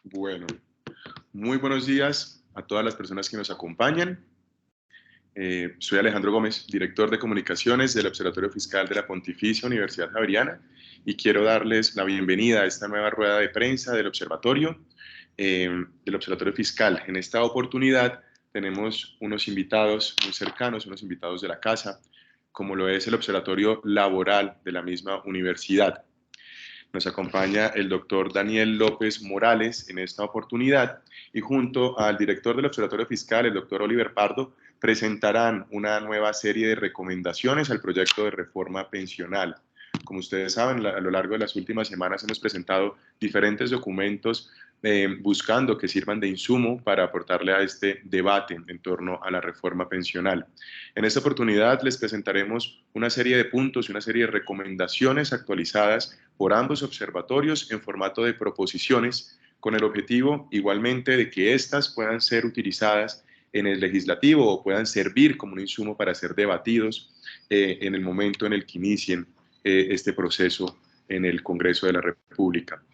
Bueno, muy buenos días a todas las personas que nos acompañan. Soy Alejandro Gómez, director de comunicaciones del Observatorio Fiscal de la Pontificia Universidad Javeriana, y quiero darles la bienvenida a esta nueva rueda de prensa del Observatorio Fiscal. En esta oportunidad tenemos unos invitados muy cercanos, unos invitados de la casa, como lo es el Observatorio Laboral de la misma universidad. Nos acompaña el doctor Daniel López Morales en esta oportunidad y junto al director del Observatorio Fiscal, el doctor Oliver Pardo, presentarán una nueva serie de recomendaciones al proyecto de reforma pensional. Como ustedes saben, a lo largo de las últimas semanas hemos presentado diferentes documentos buscando que sirvan de insumo para aportarle a este debate en torno a la reforma pensional. En esta oportunidad les presentaremos una serie de puntos y una serie de recomendaciones actualizadas por ambos observatorios en formato de proposiciones, con el objetivo igualmente de que éstas puedan ser utilizadas en el legislativo o puedan servir como un insumo para ser debatidos en el momento en el que inicien este proceso en el Congreso de la República.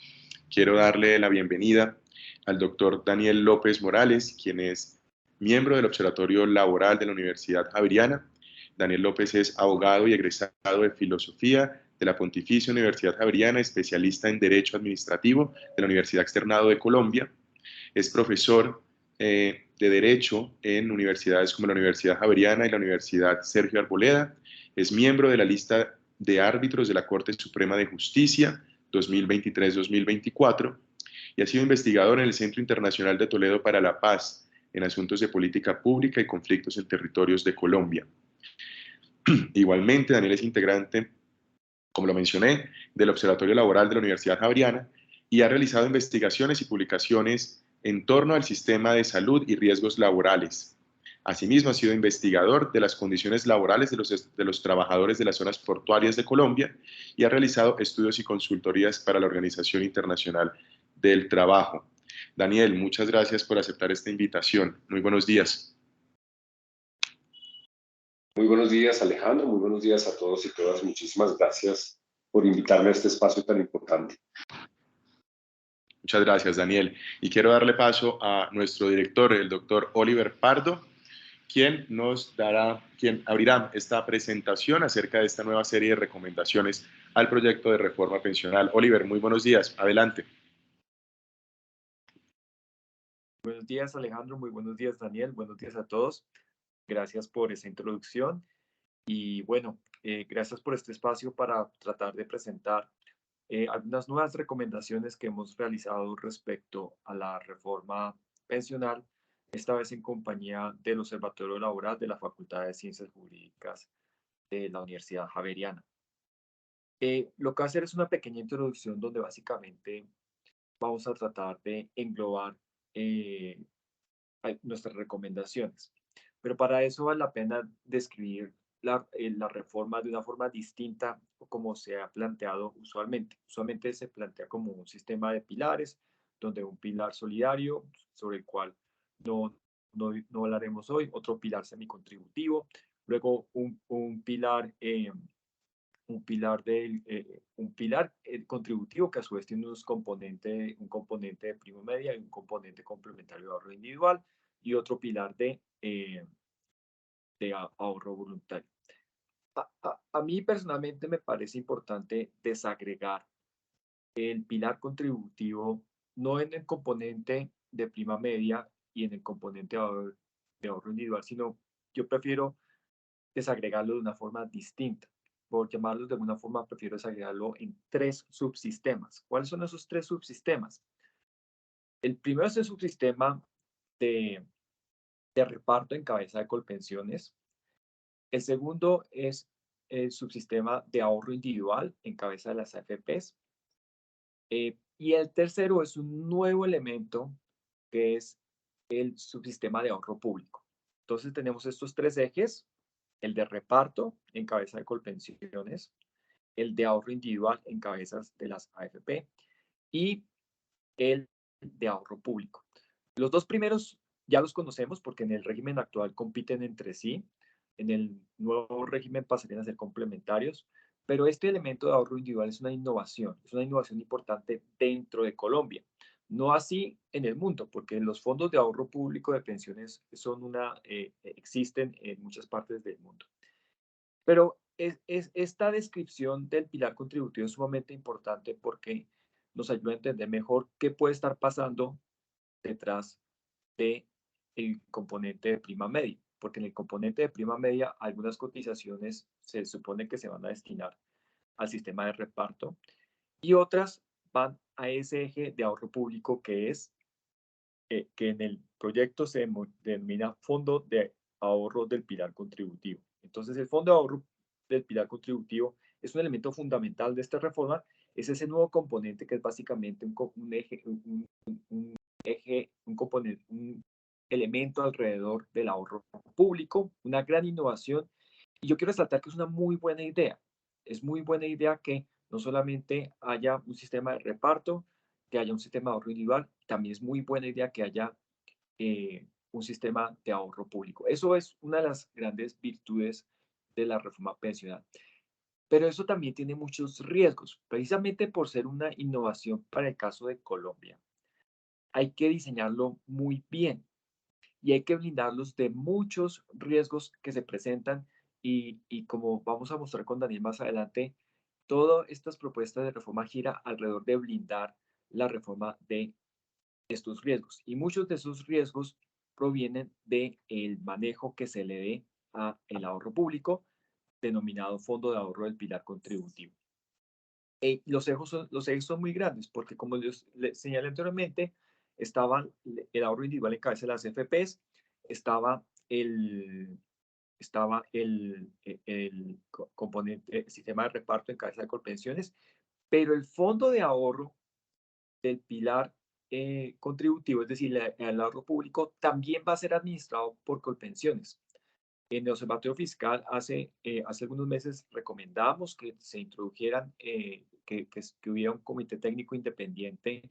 Quiero darle la bienvenida al doctor Daniel López Morales, quien es miembro del Observatorio Laboral de la Universidad Javeriana. Daniel López es abogado y egresado de Filosofía de la Pontificia Universidad Javeriana, especialista en Derecho Administrativo de la Universidad Externado de Colombia. Es profesor de Derecho en universidades como la Universidad Javeriana y la Universidad Sergio Arboleda. Es miembro de la lista de árbitros de la Corte Suprema de Justicia 2023-2024 y ha sido investigador en el Centro Internacional de Toledo para la Paz en asuntos de política pública y conflictos en territorios de Colombia. Igualmente, Daniel es integrante, como lo mencioné, del Observatorio Laboral de la Universidad Javeriana y ha realizado investigaciones y publicaciones en torno al sistema de salud y riesgos laborales. Asimismo, ha sido investigador de las condiciones laborales de los trabajadores de las zonas portuarias de Colombia y ha realizado estudios y consultorías para la Organización Internacional del Trabajo. Daniel, muchas gracias por aceptar esta invitación. Muy buenos días. Muy buenos días, Alejandro. Muy buenos días a todos y todas. Muchísimas gracias por invitarme a este espacio tan importante. Muchas gracias, Daniel. Y quiero darle paso a nuestro director, el doctor Oliver Pardo, quien abrirá esta presentación acerca de esta nueva serie de recomendaciones al proyecto de reforma pensional. Oliver, muy buenos días. Adelante. Buenos días, Alejandro. Muy buenos días, Daniel. Buenos días a todos. Gracias por esa introducción. Y bueno, gracias por este espacio para tratar de presentar algunas nuevas recomendaciones que hemos realizado respecto a la reforma pensional, esta vez en compañía del Observatorio Laboral de la Facultad de Ciencias Jurídicas de la Universidad Javeriana. Lo que va a hacer es una pequeña introducción donde básicamente vamos a tratar de englobar eh, nuestras recomendaciones. Pero para eso vale la pena describir la reforma de una forma distinta o como se ha planteado usualmente. Usualmente se plantea como un sistema de pilares, donde un pilar solidario, sobre el cual no hablaremos hoy, otro pilar semicontributivo, luego un pilar contributivo que a su vez tiene un componente de primo media y un componente complementario de ahorro individual y otro pilar de ahorro voluntario. A mí personalmente me parece importante desagregar el pilar contributivo no en el componente de prima media y en el componente de ahorro individual, sino yo prefiero desagregarlo de una forma distinta. Por llamarlo de alguna forma, prefiero desagregarlo en 3 subsistemas. ¿Cuáles son esos 3 subsistemas? El primero es el subsistema de, de reparto en cabeza de Colpensiones. El segundo es el subsistema de ahorro individual en cabeza de las AFPs. Y el tercero es un nuevo elemento que es el subsistema de ahorro público. Entonces tenemos estos 3 ejes, el de reparto en cabeza de Colpensiones, el de ahorro individual en cabezas de las AFP y el de ahorro público. Los dos primeros ya los conocemos porque en el régimen actual compiten entre sí. En el nuevo régimen pasarían a ser complementarios, pero este elemento de ahorro individual es una innovación importante dentro de Colombia. No así en el mundo, porque los fondos de ahorro público de pensiones existen en muchas partes del mundo. Pero esta descripción del pilar contributivo es sumamente importante porque nos ayuda a entender mejor qué puede estar pasando detrás del componente de prima media, porque en el componente de prima media algunas cotizaciones se supone que se van a destinar al sistema de reparto y otras van a ese eje de ahorro público que en el proyecto se denomina Fondo de Ahorro del Pilar Contributivo. Entonces, el Fondo de Ahorro del Pilar Contributivo es un elemento fundamental de esta reforma. Es ese nuevo componente que es básicamente un elemento alrededor del ahorro público, una gran innovación. Y yo quiero resaltar que es una muy buena idea. Es muy buena idea que no solamente haya un sistema de reparto, que haya un sistema de ahorro individual, también es muy buena idea que haya un sistema de ahorro público. Eso es una de las grandes virtudes de la reforma pensional. Pero eso también tiene muchos riesgos, precisamente por ser una innovación para el caso de Colombia. Hay que diseñarlo muy bien y hay que blindarlos de muchos riesgos que se presentan y como vamos a mostrar con Daniel más adelante, todas estas propuestas de reforma gira alrededor de blindar la reforma de estos riesgos. Y muchos de esos riesgos provienen del manejo que se le dé a el ahorro público, denominado Fondo de Ahorro del Pilar Contributivo. Los ejes son muy grandes porque, como les señalé anteriormente, estaba el ahorro individual en cabeza de las FPs, estaba el componente, el sistema de reparto en cabeza de Colpensiones, pero el fondo de ahorro del pilar contributivo, es decir, el ahorro público, también va a ser administrado por Colpensiones. En el Observatorio Fiscal hace algunos meses recomendamos que se introdujeran, que hubiera un comité técnico independiente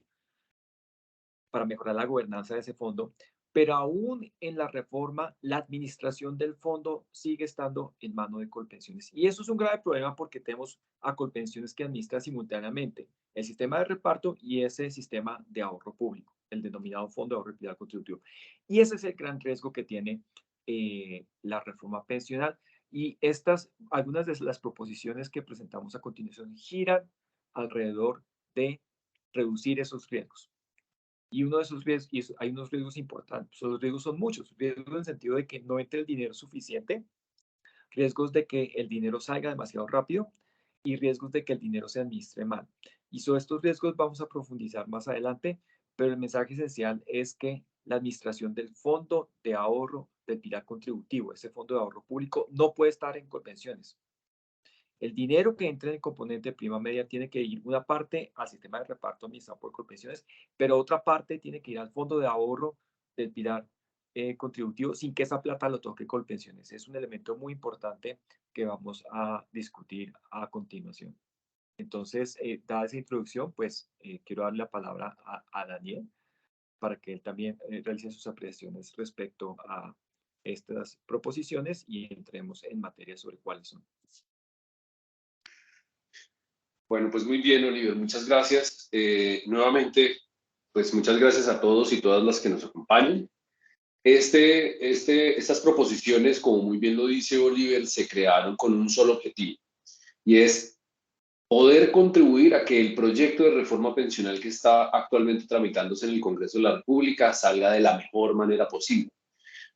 para mejorar la gobernanza de ese fondo, pero aún en la reforma, la administración del fondo sigue estando en manos de Colpensiones. Y eso es un grave problema porque tenemos a Colpensiones que administra simultáneamente el sistema de reparto y ese sistema de ahorro público, el denominado Fondo de Ahorro y Pilar Contributivo. Y ese es el gran riesgo que tiene la reforma pensional. Y algunas de las proposiciones que presentamos a continuación giran alrededor de reducir esos riesgos. Y uno de esos riesgos, y hay unos riesgos importantes, los riesgos son muchos, riesgos en el sentido de que no entre el dinero suficiente, riesgos de que el dinero salga demasiado rápido y riesgos de que el dinero se administre mal. Y sobre estos riesgos vamos a profundizar más adelante, pero el mensaje esencial es que la administración del fondo de ahorro del pilar contributivo, ese fondo de ahorro público, no puede estar en Colpensiones. El dinero que entra en el componente de prima media tiene que ir una parte al sistema de reparto administrado por Colpensiones, pero otra parte tiene que ir al fondo de ahorro del pilar contributivo sin que esa plata lo toque Colpensiones. Es un elemento muy importante que vamos a discutir a continuación. Entonces, dada esa introducción, pues quiero darle la palabra a Daniel para que él también realice sus apreciaciones respecto a estas proposiciones y entremos en materia sobre cuáles son. Bueno, pues muy bien, Oliver, muchas gracias. Nuevamente, pues muchas gracias a todos y todas las que nos acompañan. Estas proposiciones, como muy bien lo dice Oliver, se crearon con un solo objetivo, y es poder contribuir a que el proyecto de reforma pensional que está actualmente tramitándose en el Congreso de la República salga de la mejor manera posible.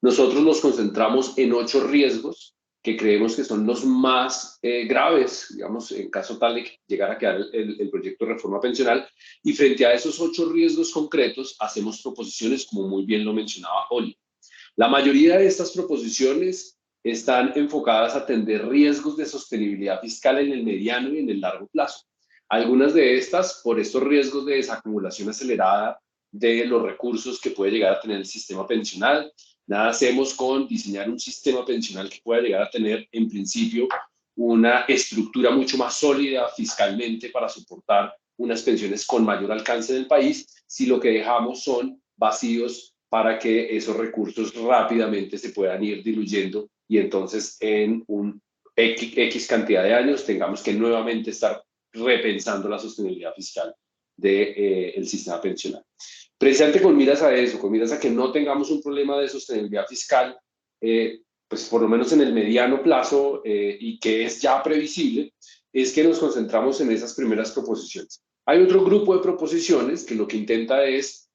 Nosotros nos concentramos en 8 riesgos que creemos que son los más graves, digamos, en caso tal de que llegara a quedar el proyecto de reforma pensional, y frente a esos 8 riesgos concretos hacemos proposiciones, como muy bien lo mencionaba Oli. La mayoría de estas proposiciones están enfocadas a atender riesgos de sostenibilidad fiscal en el mediano y en el largo plazo. Algunas de estas, por estos riesgos de desacumulación acelerada de los recursos que puede llegar a tener el sistema pensional. Nada hacemos con diseñar un sistema pensional que pueda llegar a tener, en principio, una estructura mucho más sólida fiscalmente para soportar unas pensiones con mayor alcance del país, si lo que dejamos son vacíos para que esos recursos rápidamente se puedan ir diluyendo y entonces en un X cantidad de años tengamos que nuevamente estar repensando la sostenibilidad fiscal del sistema pensional. Precisamente con miras a eso, con miras a que no tengamos un problema de sostenibilidad fiscal, pues por lo menos en el mediano plazo y que es ya previsible, es que nos concentramos en esas primeras proposiciones. Hay otro grupo de proposiciones que lo que intenta es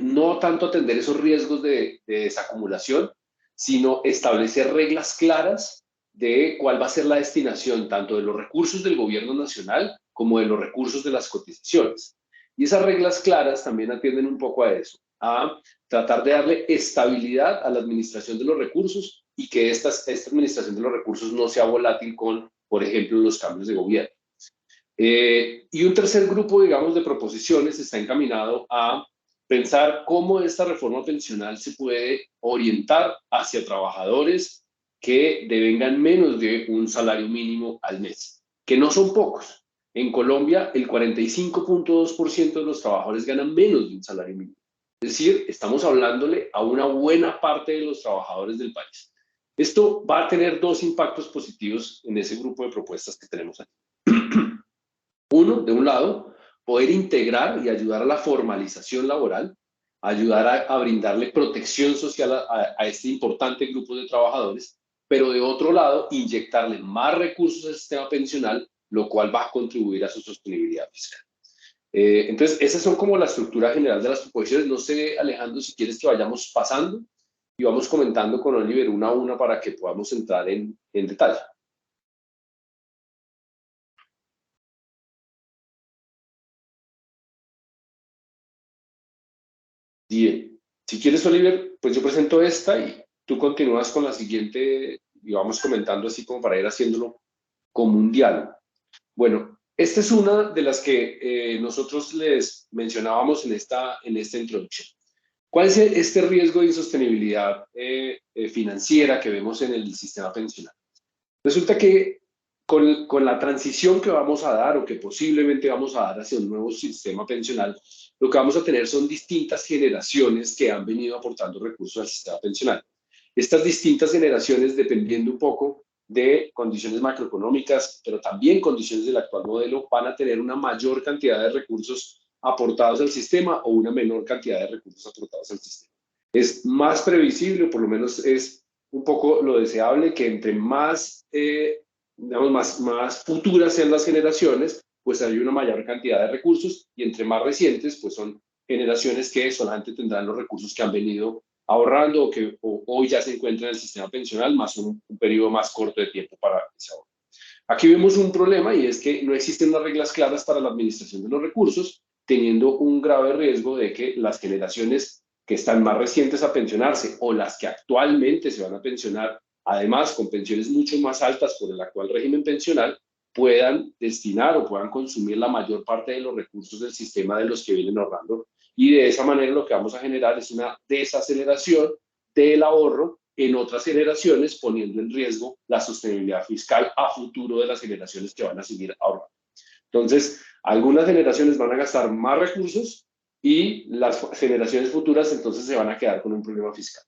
no tanto atender esos riesgos de desacumulación, sino establecer reglas claras de cuál va a ser la destinación tanto de los recursos del gobierno nacional como de los recursos de las cotizaciones. Y esas reglas claras también atienden un poco a eso, a tratar de darle estabilidad a la administración de los recursos y que esta administración de los recursos no sea volátil con, por ejemplo, los cambios de gobierno. Y un tercer grupo, digamos, de proposiciones está encaminado a pensar cómo esta reforma pensional se puede orientar hacia trabajadores que devengan menos de un salario mínimo al mes, que no son pocos. En Colombia, el 45.2% de los trabajadores ganan menos de un salario mínimo. Es decir, estamos hablándole a una buena parte de los trabajadores del país. Esto va a tener dos impactos positivos en ese grupo de propuestas que tenemos aquí. Uno, de un lado, poder integrar y ayudar a la formalización laboral, ayudar a brindarle protección social a este importante grupo de trabajadores, pero de otro lado, inyectarle más recursos al sistema pensional, lo cual va a contribuir a su sostenibilidad fiscal. Entonces, esas son como la estructura general de las proposiciones. No sé, Alejandro, si quieres que vayamos pasando y vamos comentando con Oliver una a una para que podamos entrar en detalle. Bien, si quieres, Oliver, pues yo presento esta y tú continúas con la siguiente y vamos comentando así como para ir haciéndolo como un diálogo. Bueno, esta es una de las que nosotros les mencionábamos en esta introducción. ¿Cuál es este riesgo de insostenibilidad financiera que vemos en el sistema pensional? Resulta que con la transición que vamos a dar o que posiblemente vamos a dar hacia un nuevo sistema pensional, lo que vamos a tener son distintas generaciones que han venido aportando recursos al sistema pensional. Estas distintas generaciones, dependiendo un poco de condiciones macroeconómicas, pero también condiciones del actual modelo, van a tener una mayor cantidad de recursos aportados al sistema o una menor cantidad de recursos aportados al sistema. Es más previsible, o por lo menos es un poco lo deseable, que entre más, digamos, más futuras sean las generaciones, pues hay una mayor cantidad de recursos, y entre más recientes, pues son generaciones que solamente tendrán los recursos que han venido ahorrando o que hoy ya se encuentran en el sistema pensional, más un periodo más corto de tiempo para ese ahorro. Aquí vemos un problema y es que no existen unas reglas claras para la administración de los recursos, teniendo un grave riesgo de que las generaciones que están más recientes a pensionarse o las que actualmente se van a pensionar, además con pensiones mucho más altas por el actual régimen pensional, puedan destinar o puedan consumir la mayor parte de los recursos del sistema de los que vienen ahorrando. Y de esa manera lo que vamos a generar es una desaceleración del ahorro en otras generaciones, poniendo en riesgo la sostenibilidad fiscal a futuro de las generaciones que van a seguir ahorrando. Entonces, algunas generaciones van a gastar más recursos y las generaciones futuras entonces se van a quedar con un problema fiscal.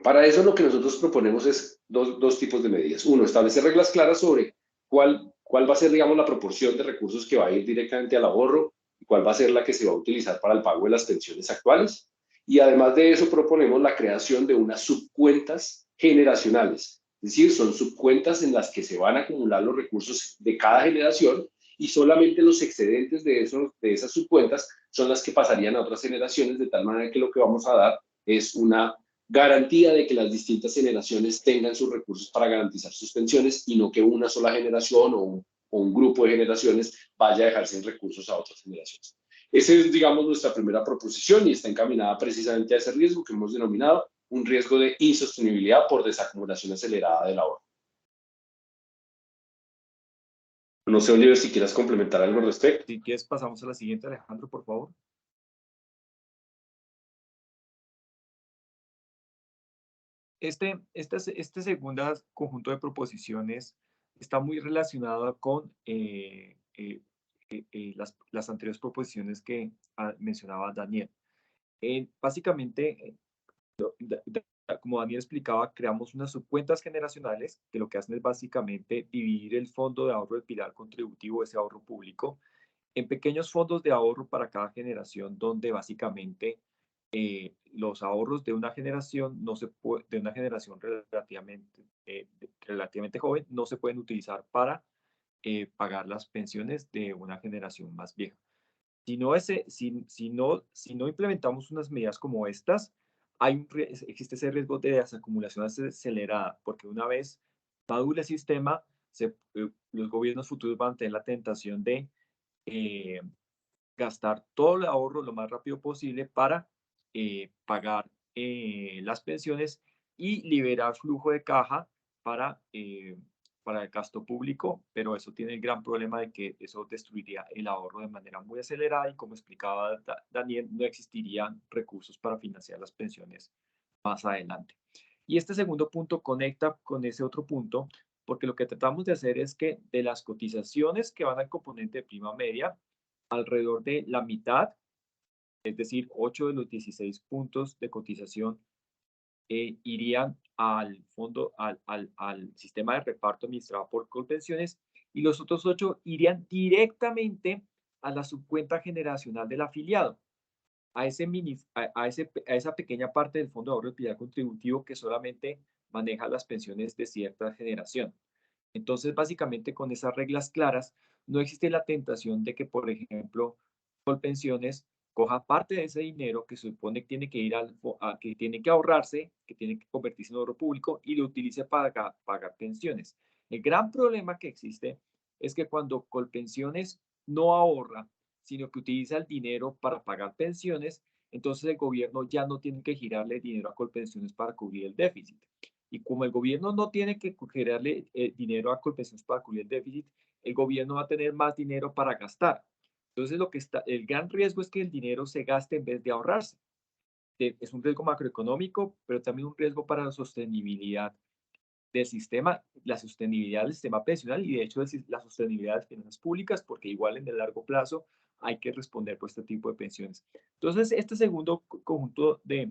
Para eso lo que nosotros proponemos es dos tipos de medidas. Uno, establecer reglas claras sobre cuál va a ser, digamos, la proporción de recursos que va a ir directamente al ahorro y cuál va a ser la que se va a utilizar para el pago de las pensiones actuales. Y además de eso proponemos la creación de unas subcuentas generacionales. Es decir, son subcuentas en las que se van a acumular los recursos de cada generación y solamente los excedentes de esas subcuentas son las que pasarían a otras generaciones, de tal manera que lo que vamos a dar es una garantía de que las distintas generaciones tengan sus recursos para garantizar sus pensiones y no que una sola generación o un grupo de generaciones vaya a dejar sin recursos a otras generaciones. Esa es, digamos, nuestra primera proposición y está encaminada precisamente a ese riesgo que hemos denominado un riesgo de insostenibilidad por desacumulación acelerada del ahorro. No sé, Oliver, si quieras complementar algo al respecto. Si quieres, pasamos a la siguiente, Alejandro, por favor. Este segundo conjunto de proposiciones está muy relacionado con las anteriores proposiciones que mencionaba Daniel. Básicamente, como Daniel explicaba, creamos unas subcuentas generacionales que lo que hacen es básicamente dividir el fondo de ahorro del pilar contributivo, ese ahorro público, en pequeños fondos de ahorro para cada generación, donde básicamente los ahorros de una generación de una generación relativamente joven no se pueden utilizar para pagar las pensiones de una generación más vieja. Si no implementamos unas medidas como estas, existe ese riesgo de desacumulación acelerada, porque una vez madure el sistema, los gobiernos futuros van a tener la tentación de eh, gastar todo el ahorro lo más rápido posible para pagar las pensiones y liberar flujo de caja para, eh, para el gasto público, pero eso tiene el gran problema de que eso destruiría el ahorro de manera muy acelerada y como explicaba Daniel, no existirían recursos para financiar las pensiones más adelante. Y este segundo punto conecta con ese otro punto, porque lo que tratamos de hacer es que de las cotizaciones que van al componente de prima media, alrededor de la mitad, es decir, 8 de los 16 puntos de cotización irían al fondo, al sistema de reparto administrado por Colpensiones y los otros 8 irían directamente a la subcuenta generacional del afiliado, a esa pequeña parte del fondo de ahorro de piedad contributivo que solamente maneja las pensiones de cierta generación. Entonces, básicamente con esas reglas claras, no existe la tentación de que, por ejemplo, Colpensiones coja parte de ese dinero que se supone que tiene que ir que tiene que ahorrarse, que tiene que convertirse en oro público y lo utilice para pagar pensiones. El gran problema que existe es que cuando Colpensiones no ahorra, sino que utiliza el dinero para pagar pensiones, entonces el gobierno ya no tiene que girarle dinero a Colpensiones para cubrir el déficit. Y como el gobierno no tiene que generarle dinero a Colpensiones para cubrir el déficit, el gobierno va a tener más dinero para gastar. Entonces, el gran riesgo es que el dinero se gaste en vez de ahorrarse. Es un riesgo macroeconómico, pero también un riesgo para la sostenibilidad del sistema, la sostenibilidad del sistema pensional y de hecho la sostenibilidad de las finanzas públicas, porque igual en el largo plazo hay que responder por este tipo de pensiones. Entonces, este segundo conjunto de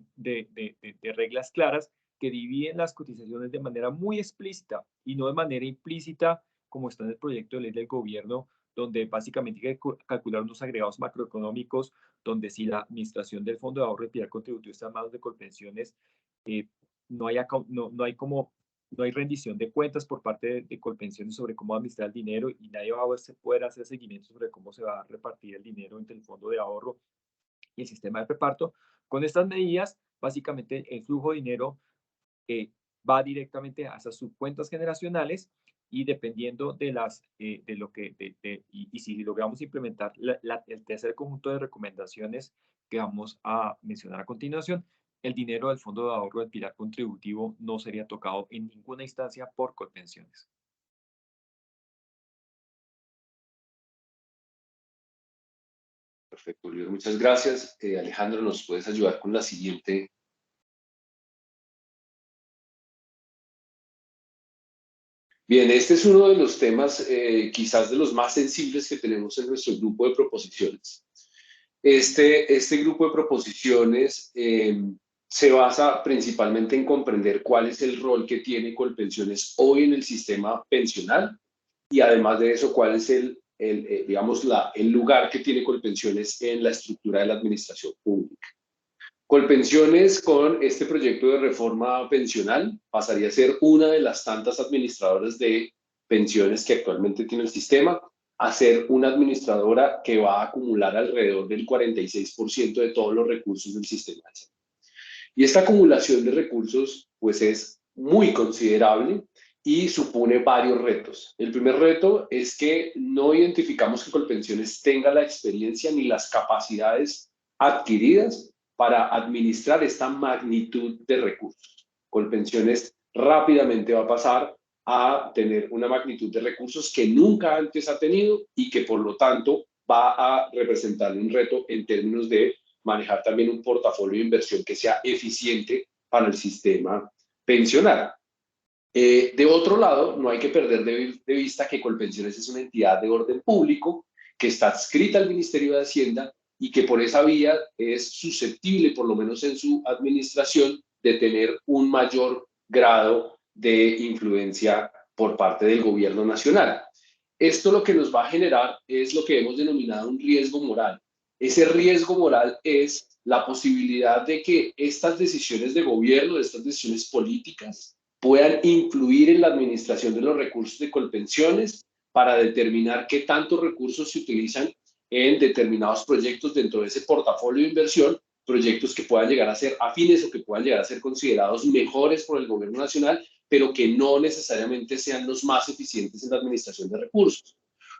reglas claras que dividen las cotizaciones de manera muy explícita y no de manera implícita, como está en el proyecto de ley del gobierno, donde básicamente hay que calcular unos agregados macroeconómicos, donde si la administración del Fondo de Ahorro de Piedad Contributivo está en manos de Colpensiones, no hay como no hay rendición de cuentas por parte de Colpensiones sobre cómo administrar el dinero y nadie va a poder hacer seguimiento sobre cómo se va a repartir el dinero entre el fondo de ahorro y el sistema de reparto. Con estas medidas, básicamente el flujo de dinero va directamente a esas subcuentas generacionales y dependiendo de lo que, y si logramos implementar el tercer conjunto de recomendaciones que vamos a mencionar a continuación, el dinero del Fondo de Ahorro del Pilar Contributivo no sería tocado en ninguna instancia por Colpensiones. Perfecto, Oliver. Muchas gracias. Alejandro, ¿nos puedes ayudar con la siguiente? Bien, este es uno de los temas quizás de los más sensibles que tenemos en nuestro grupo de proposiciones. Este grupo de proposiciones se basa principalmente en comprender cuál es el rol que tiene Colpensiones hoy en el sistema pensional y además de eso, cuál es digamos, el lugar que tiene Colpensiones en la estructura de la administración pública. Colpensiones, con este proyecto de reforma pensional, pasaría a ser una de las tantas administradoras de pensiones que actualmente tiene el sistema, a ser una administradora que va a acumular alrededor del 46% de todos los recursos del sistema. Y esta acumulación de recursos, pues, es muy considerable y supone varios retos. El primer reto es que no identificamos que Colpensiones tenga la experiencia ni las capacidades adquiridas para administrar esta magnitud de recursos. Colpensiones rápidamente va a pasar a tener una magnitud de recursos que nunca antes ha tenido y que por lo tanto va a representar un reto en términos de manejar también un portafolio de inversión que sea eficiente para el sistema pensional. De otro lado, no hay que perder de vista que Colpensiones es una entidad de orden público que está adscrita al Ministerio de Hacienda y que por esa vía es susceptible, por lo menos en su administración, de tener un mayor grado de influencia por parte del gobierno nacional. Esto lo que nos va a generar es lo que hemos denominado un riesgo moral. Ese riesgo moral es la posibilidad de que estas decisiones de gobierno, estas decisiones políticas, puedan influir en la administración de los recursos de Colpensiones para determinar qué tantos recursos se utilizan en determinados proyectos dentro de ese portafolio de inversión, proyectos que puedan llegar a ser afines o que puedan llegar a ser considerados mejores por el gobierno nacional, pero que no necesariamente sean los más eficientes en la administración de recursos.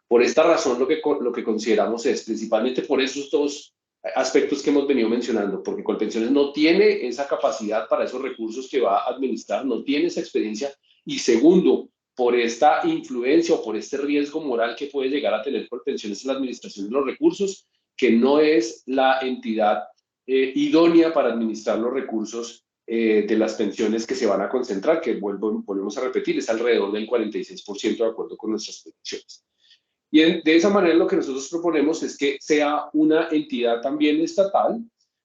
Por esta razón, lo que consideramos es, principalmente por esos dos aspectos que hemos venido mencionando, porque Colpensiones no tiene esa capacidad para esos recursos que va a administrar, no tiene esa experiencia, y segundo, por esta influencia o por este riesgo moral que puede llegar a tener Colpensiones en la administración de los recursos, que no es la entidad idónea para administrar los recursos de las pensiones que se van a concentrar, que volvemos a repetir, es alrededor del 46% de acuerdo con nuestras predicciones. Y de esa manera lo que nosotros proponemos es que sea una entidad también estatal,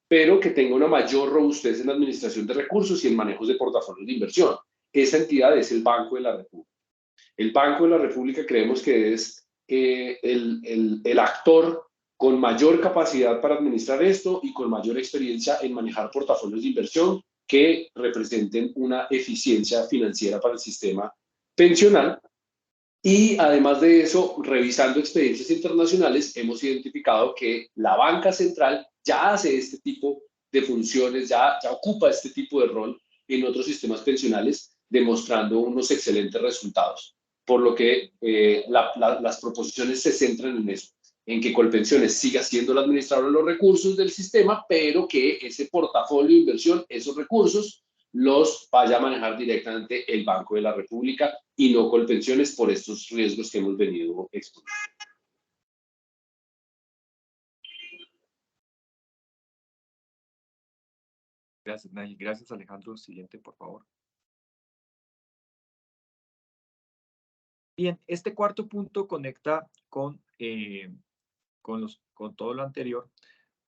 pero que tenga una mayor robustez en la administración de recursos y en manejos de portafolios de inversión. Esa entidad es el Banco de la República. El Banco de la República creemos que es el actor con mayor capacidad para administrar esto y con mayor experiencia en manejar portafolios de inversión que representen una eficiencia financiera para el sistema pensional. Y además de eso, revisando experiencias internacionales, hemos identificado que la banca central ya hace este tipo de funciones, ya ocupa este tipo de rol en otros sistemas pensionales, demostrando unos excelentes resultados. Por lo que las proposiciones se centran en eso, en que Colpensiones siga siendo el administrador de los recursos del sistema, pero que ese portafolio de inversión, esos recursos, los vaya a manejar directamente el Banco de la República y no Colpensiones por estos riesgos que hemos venido exponiendo. Gracias, Nayib. Gracias, Alejandro. Siguiente, por favor. Bien, este cuarto punto conecta con todo lo anterior,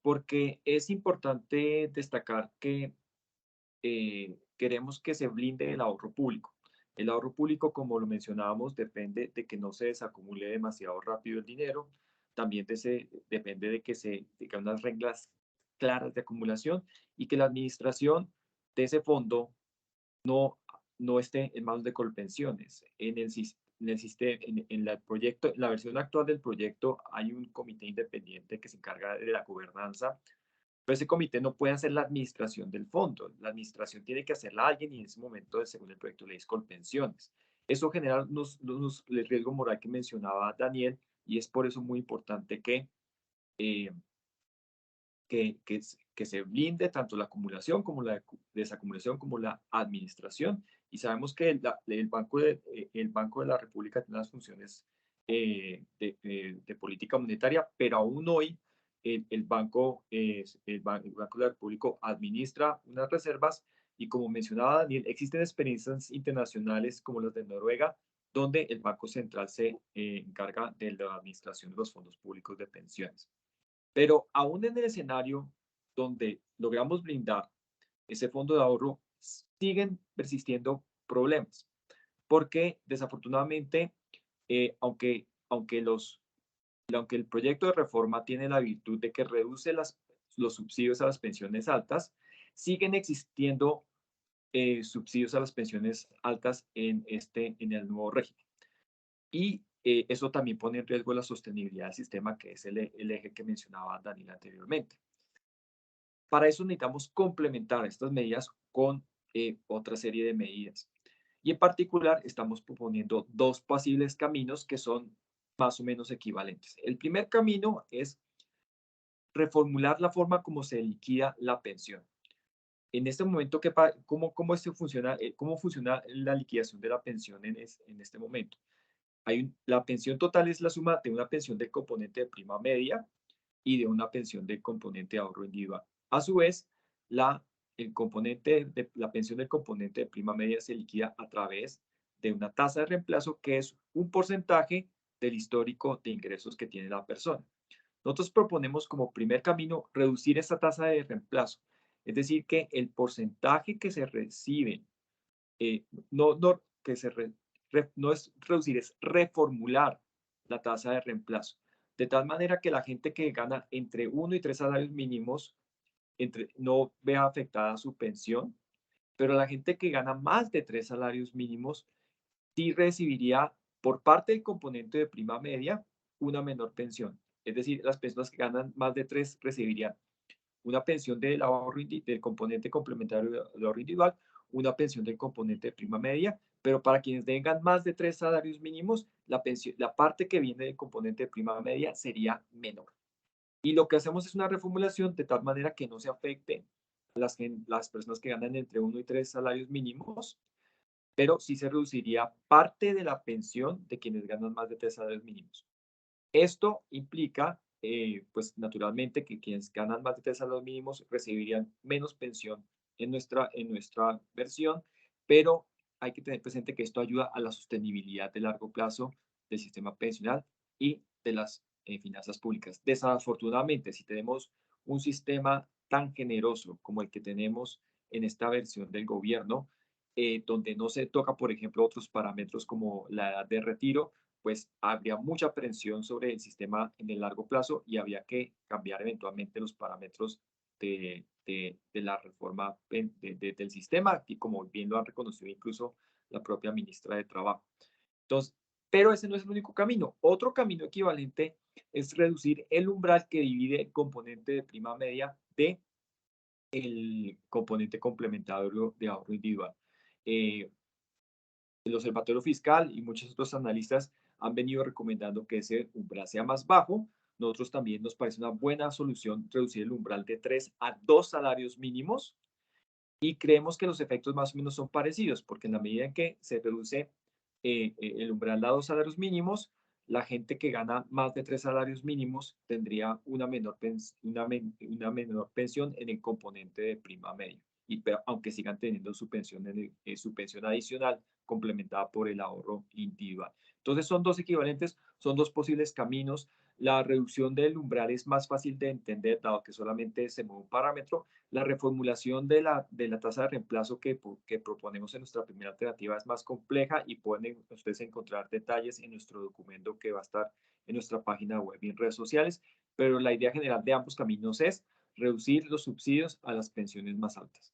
porque es importante destacar que queremos que se blinde el ahorro público. El ahorro público, como lo mencionábamos, depende de que no se desacumule demasiado rápido el dinero, también depende de que se tengan unas reglas claras de acumulación y que la administración de ese fondo no esté en manos de Colpensiones. En el sistema, en la versión actual del proyecto hay un comité independiente que se encarga de la gobernanza, pero ese comité no puede hacer la administración del fondo. La administración tiene que hacerla alguien y en ese momento, según el proyecto de ley, es Colpensiones. Eso genera el riesgo moral que mencionaba Daniel y es por eso muy importante eh, que se blinde tanto la acumulación como la desacumulación como la administración. Y sabemos que el Banco de la República tiene las funciones de política monetaria, pero aún hoy el Banco de la República administra unas reservas y como mencionaba Daniel, existen experiencias internacionales como las de Noruega, donde el Banco Central se encarga de la administración de los fondos públicos de pensiones. Pero aún en el escenario donde logramos blindar ese fondo de ahorro, siguen persistiendo problemas, porque desafortunadamente, aunque el proyecto de reforma tiene la virtud de que reduce los subsidios a las pensiones altas, siguen existiendo subsidios a las pensiones altas en el nuevo régimen. Y eso también pone en riesgo la sostenibilidad del sistema, que es el eje que mencionaba Daniel anteriormente. Para eso necesitamos complementar estas medidas con otra serie de medidas. Y en particular estamos proponiendo dos posibles caminos que son más o menos equivalentes. El primer camino es reformular la forma como se liquida la pensión. En este momento, ¿cómo funciona la liquidación de la pensión en este momento? La pensión total es la suma de una pensión del componente de prima media y de una pensión del componente de ahorro individual. A su vez, la pensión del componente de prima media se liquida a través de una tasa de reemplazo que es un porcentaje del histórico de ingresos que tiene la persona. Nosotros proponemos como primer camino reducir esa tasa de reemplazo, es decir, que el porcentaje que se recibe, no es reducir, es reformular la tasa de reemplazo. De tal manera que la gente que gana entre 1 y 3 salarios mínimos no vea afectada su pensión, pero la gente que gana más de 3 salarios mínimos sí recibiría por parte del componente de prima media una menor pensión. Es decir, las personas que ganan más de 3 recibirían una pensión del ahorro del componente complementario del ahorro individual, una pensión del componente de prima media, pero para quienes tengan más de 3 salarios mínimos, la parte que viene del componente de prima media sería menor. Y lo que hacemos es una reformulación de tal manera que no se afecte a las personas que ganan entre 1 y 3 salarios mínimos, pero sí se reduciría parte de la pensión de quienes ganan más de 3 salarios mínimos. Esto implica, pues naturalmente, que quienes ganan más de 3 salarios mínimos recibirían menos pensión en nuestra versión, pero hay que tener presente que esto ayuda a la sostenibilidad de largo plazo del sistema pensional y de las finanzas públicas. Desafortunadamente, si tenemos un sistema tan generoso como el que tenemos en esta versión del gobierno, donde no se toca, por ejemplo, otros parámetros como la edad de retiro, pues habría mucha presión sobre el sistema en el largo plazo y habría que cambiar eventualmente los parámetros de la reforma del sistema, y como bien lo han reconocido incluso la propia ministra de Trabajo. Entonces, pero ese no es el único camino. Otro camino equivalente es reducir el umbral que divide el componente de prima media de el componente complementario de ahorro individual. El Observatorio Fiscal y muchos otros analistas han venido recomendando que ese umbral sea más bajo. Nosotros también nos parece una buena solución reducir el umbral de 3 a 2 salarios mínimos, y creemos que los efectos más o menos son parecidos, porque en la medida en que se reduce el umbral a 2 salarios mínimos, la gente que gana más de 3 salarios mínimos tendría una menor pensión en el componente de prima media, aunque sigan teniendo su pensión adicional complementada por el ahorro individual. Entonces son dos equivalentes, son dos posibles caminos. La reducción del umbral es más fácil de entender, dado que solamente se mueve un parámetro. La reformulación de la tasa de reemplazo que proponemos en nuestra primera alternativa es más compleja, y pueden ustedes encontrar detalles en nuestro documento que va a estar en nuestra página web y en redes sociales, pero la idea general de ambos caminos es reducir los subsidios a las pensiones más altas.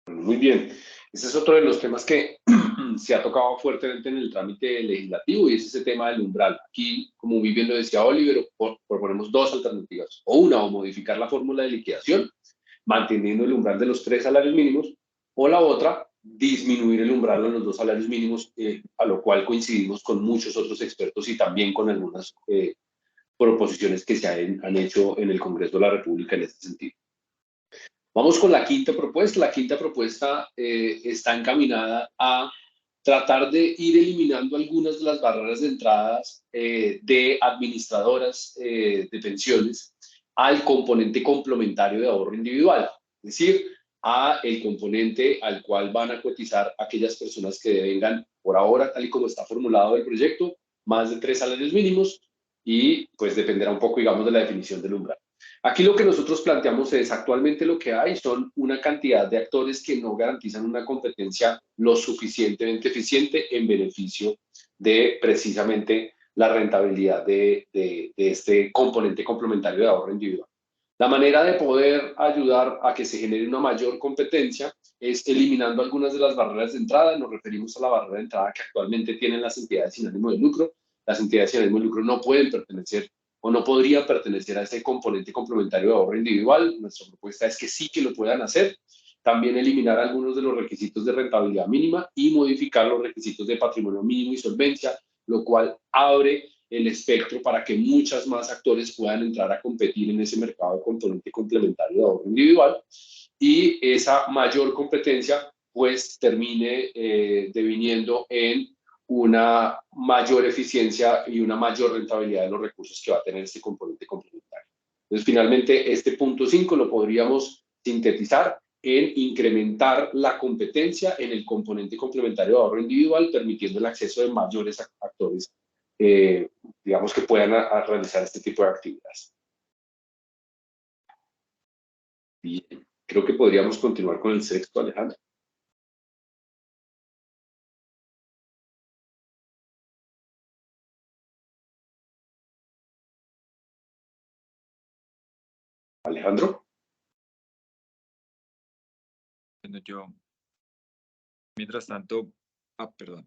Muy bien. Ese es otro de los temas que se ha tocado fuertemente en el trámite legislativo, y es ese tema del umbral. Aquí, como muy bien lo decía Oliver, proponemos dos alternativas. O modificar la fórmula de liquidación, manteniendo el umbral de los 3 salarios mínimos, o la otra, disminuir el umbral de los 2 salarios mínimos, a lo cual coincidimos con muchos otros expertos y también con algunas proposiciones que se han hecho en el Congreso de la República en este sentido. Vamos con la quinta propuesta. La quinta propuesta está encaminada a tratar de ir eliminando algunas de las barreras de entradas de administradoras de pensiones al componente complementario de ahorro individual, es decir, a el componente al cual van a cotizar aquellas personas que devengan, por ahora, tal y como está formulado el proyecto, más de 3 salarios mínimos, y pues dependerá un poco, digamos, de la definición del umbral. Aquí lo que nosotros planteamos es, actualmente lo que hay son una cantidad de actores que no garantizan una competencia lo suficientemente eficiente en beneficio de precisamente la rentabilidad de este componente complementario de ahorro individual. La manera de poder ayudar a que se genere una mayor competencia es eliminando algunas de las barreras de entrada. Nos referimos a la barrera de entrada que actualmente tienen las entidades sin ánimo de lucro. Las entidades sin ánimo de lucro no pueden pertenecer o no podrían pertenecer a ese componente complementario de ahorro individual. Nuestra propuesta es que sí que lo puedan hacer. También eliminar algunos de los requisitos de rentabilidad mínima y modificar los requisitos de patrimonio mínimo y solvencia, lo cual abre el espectro para que muchas más actores puedan entrar a competir en ese mercado de componente complementario de ahorro individual, y esa mayor competencia pues termine deviniendo en una mayor eficiencia y una mayor rentabilidad de los recursos que va a tener este componente complementario. Entonces, finalmente, este punto 5 lo podríamos sintetizar en incrementar la competencia en el componente complementario de ahorro individual, permitiendo el acceso de mayores actores, digamos, que puedan realizar este tipo de actividades. Bien, creo que podríamos continuar con el sexto, Alejandro. Alejandro. Bueno, yo, mientras tanto, perdón.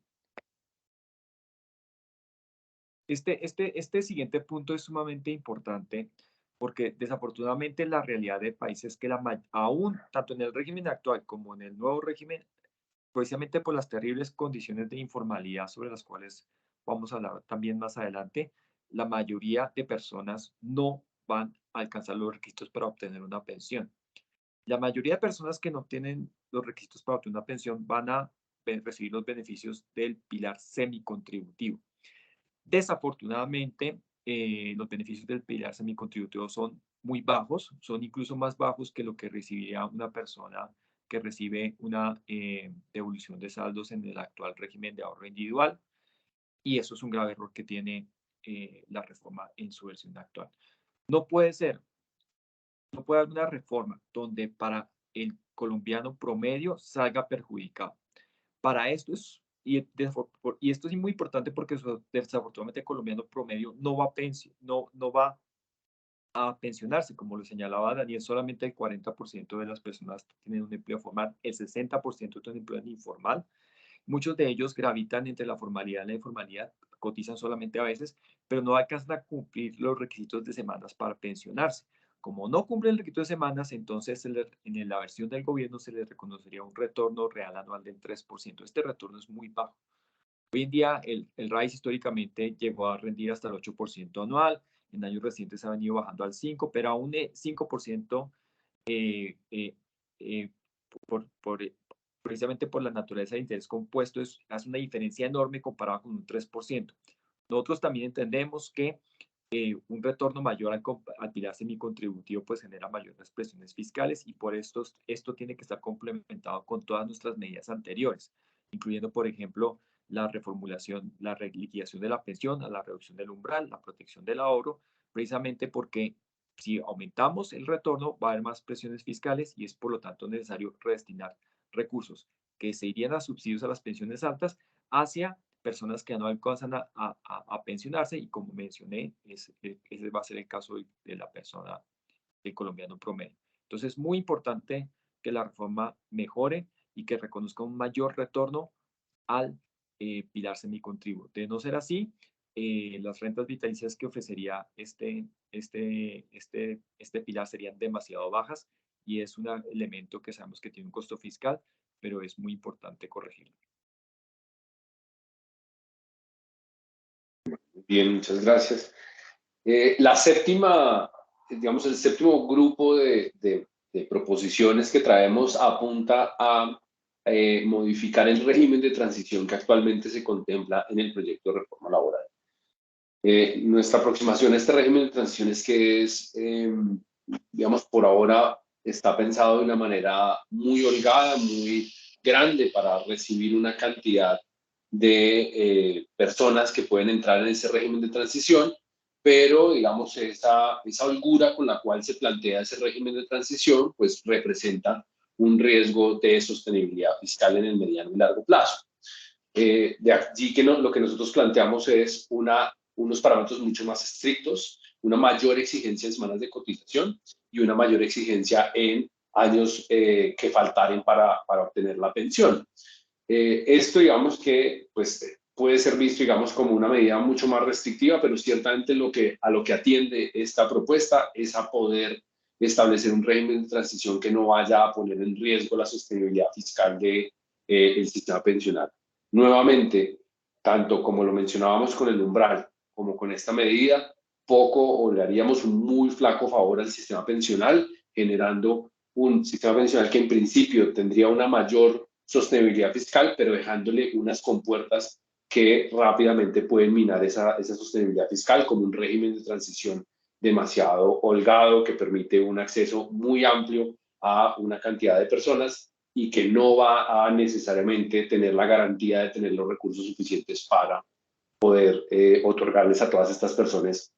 Este siguiente punto es sumamente importante porque desafortunadamente la realidad del país es que aún, tanto en el régimen actual como en el nuevo régimen, precisamente por las terribles condiciones de informalidad sobre las cuales vamos a hablar también más adelante, la mayoría de personas no van a alcanzar los requisitos para obtener una pensión. La mayoría de personas que no tienen los requisitos para obtener una pensión van a recibir los beneficios del pilar semicontributivo. Desafortunadamente, los beneficios del pilar semicontributivo son muy bajos, son incluso más bajos que lo que recibiría una persona que recibe una devolución de saldos en el actual régimen de ahorro individual. Y eso es un grave error que tiene la reforma en su versión actual. No puede ser, no puede haber una reforma donde para el colombiano promedio salga perjudicado. Para esto y esto es muy importante porque desafortunadamente el colombiano promedio no va a pensionarse, como lo señalaba Daniel, solamente el 40% de las personas tienen un empleo formal, el 60% tienen un empleo informal. Muchos de ellos gravitan entre la formalidad y la informalidad, cotizan solamente a veces, pero no alcanzan a cumplir los requisitos de semanas para pensionarse. Como no cumplen el requisito de semanas, entonces en la versión del gobierno se les reconocería un retorno real anual del 3%. Este retorno es muy bajo. Hoy en día el RAIS históricamente llegó a rendir hasta el 8% anual, en años recientes ha venido bajando al 5%, pero aún 5% eh, eh, eh, precisamente por la naturaleza del interés compuesto hace una diferencia enorme comparada con un 3%. Nosotros también entendemos que un retorno mayor al pilar semicontributivo pues genera mayores presiones fiscales y por esto tiene que estar complementado con todas nuestras medidas anteriores, incluyendo, por ejemplo, la reformulación, la liquidación de la pensión, la reducción del umbral, la protección del ahorro, precisamente porque si aumentamos el retorno va a haber más presiones fiscales y es por lo tanto necesario redestinar recursos que se irían a subsidios a las pensiones altas hacia personas que no alcanzan a pensionarse y como mencioné, ese va a ser el caso de la persona, del colombiano promedio. Entonces es muy importante que la reforma mejore y que reconozca un mayor retorno al pilar semicontributivo. De no ser así, las rentas vitalicias que ofrecería este pilar serían demasiado bajas y es un elemento que sabemos que tiene un costo fiscal, pero es muy importante corregirlo. Bien, muchas gracias. La séptima, digamos, el séptimo grupo de proposiciones que traemos apunta a modificar el régimen de transición que actualmente se contempla en el proyecto de reforma laboral. Nuestra aproximación a este régimen de transición es que digamos, por ahora está pensado de una manera muy holgada, muy grande para recibir una cantidad de personas que pueden entrar en ese régimen de transición, pero digamos esa holgura con la cual se plantea ese régimen de transición pues representa un riesgo de sostenibilidad fiscal en el mediano y largo plazo. De allí que lo que nosotros planteamos es unos parámetros mucho más estrictos, una mayor exigencia en semanas de cotización y una mayor exigencia en años que faltaren para obtener la pensión. Esto, digamos que pues, puede ser visto, digamos, como una medida mucho más restrictiva, pero ciertamente a lo que atiende esta propuesta es a poder establecer un régimen de transición que no vaya a poner en riesgo la sostenibilidad fiscal del sistema pensional. Nuevamente, tanto como lo mencionábamos con el umbral como con esta medida, poco o le haríamos un muy flaco favor al sistema pensional, generando un sistema pensional que en principio tendría una mayor sostenibilidad fiscal, pero dejándole unas compuertas que rápidamente pueden minar esa sostenibilidad fiscal, como un régimen de transición demasiado holgado que permite un acceso muy amplio a una cantidad de personas y que no va a necesariamente tener la garantía de tener los recursos suficientes para poder otorgarles a todas estas personas